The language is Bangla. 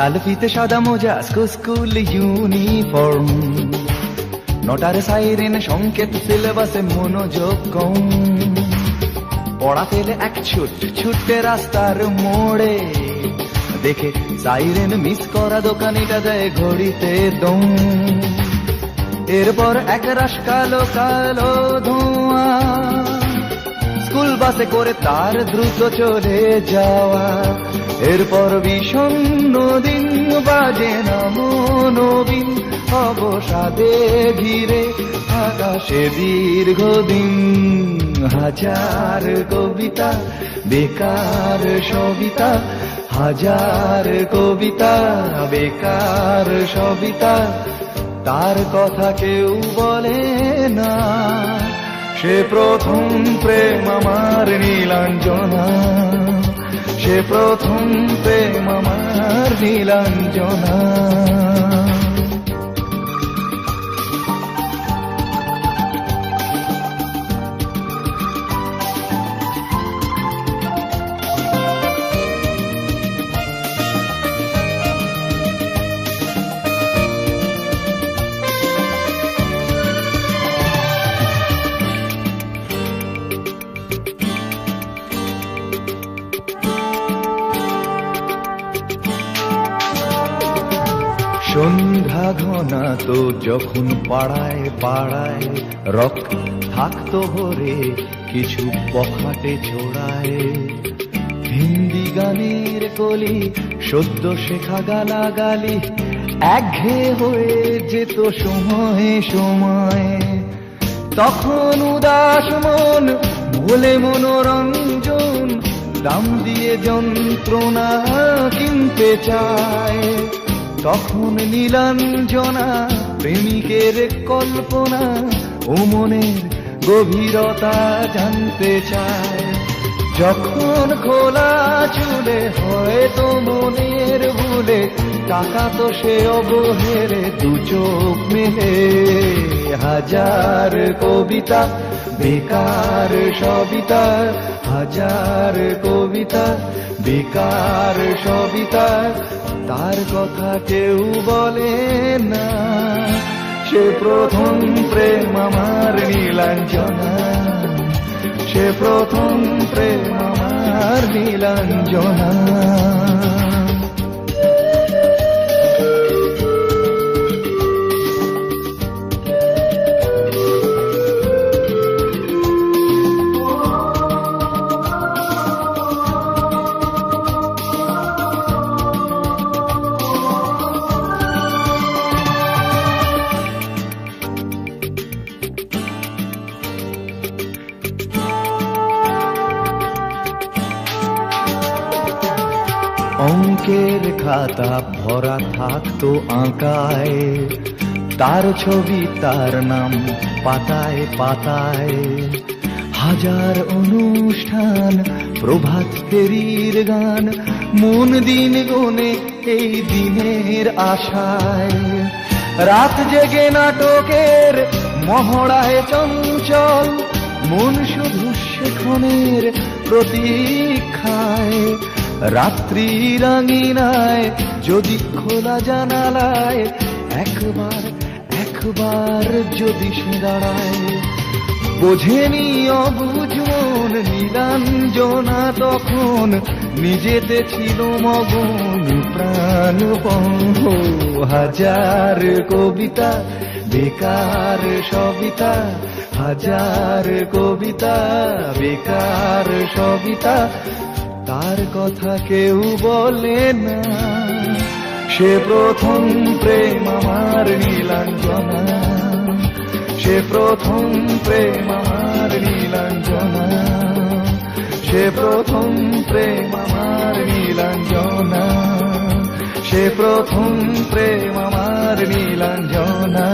লাল ফিতে সাদা মোজা স্কুল ইউনিফর্ম, নটার সাইরেন সংকেত সিলেবাসে মনোযোগ কম। পড়া ফেলে এক ছুটে রাস্তার মোড়ে, দেখে সাইরেন মিস করা দোকানিটা দেয় ঘড়িতে দম। এরপর এক রাশ কালো কালো ধোঁয়া, স্কুল বাসে করে তার দ্রুত চলে যাওয়া। এরপর বিষণ্ণ দিন বাজে না মনোবিন, অবসাদে ঘিরে আকাশে দীর্ঘদিন। হাজার কবিতা বেকার সবিতা, হাজার কবিতা বেকার সবিতা, তার কথা কেউ বলে না। সে প্রথম প্রেম আমার নীলাঞ্জনা, সে প্রথম প্রেম আমার নীলাঞ্জনা। সন্ধ্যা ঘনা তো যখন পাড়ায় পাড়ায় রক থাকতো ভরে কিছু পখাটে ছোড়ায়। হিন্দি গানের কলি সদ্য শেখা গালাগালি একঘেয়ে হয়ে যেত সময়ে সময়ে। তখন উদাস মন ভোলে মনোরঞ্জন, দাম দিয়ে যন্ত্রণা কিনতে চায়। তখন নীলাঞ্জনা প্রেমিকের কল্পনা ও মনের গভীরতা জানতে চায়। যখন খোলা চুলে হয়তো মনের ভুলে, টাকা তো সে অবহেলে দু চোখ মেলে। হাজার কবিতা বেকার সবিতা, হাজার কবিতা বেকার সবিতা, তার কথা কেউ বলে না। সে প্রথম প্রেম আমার নীলাঞ্জনা, সে প্রথম প্রেম আমার নীলাঞ্জনা। অঙ্কের খাতা ভরা থাকতো আঁকায়, তার ছবি তার নাম পাতায় পাতায়। হাজার অনুষ্ঠান প্রভাত ফেরির গান, মন দিন গোনে এই দিনের আশায়। রাত জেগে নাটকের মহড়ায় চঞ্চল, মন শুধু সেখানের প্রতীক্ষায়। রাত্রি রাঙিনায় যদি খোলা জানালায়, একবার একবার যদি সে দাঁড়ায়। বোঝেনি অবুঝ মন নীলাঞ্জনা তখন, নিজেতে ছিল মগন প্রাণপণ। হাজার কবিতা বেকার সবিতা, হাজার কবিতা বেকার সবিতা, তার কথা কেউ বলে না। সে প্রথম প্রেম আমার নীলাঞ্জনা, সে প্রথম প্রেম আমার নীলাঞ্জনা, সে প্রথম প্রেম আমার নীলাঞ্জনা, সে প্রথম প্রেম আমার নীলাঞ্জনা।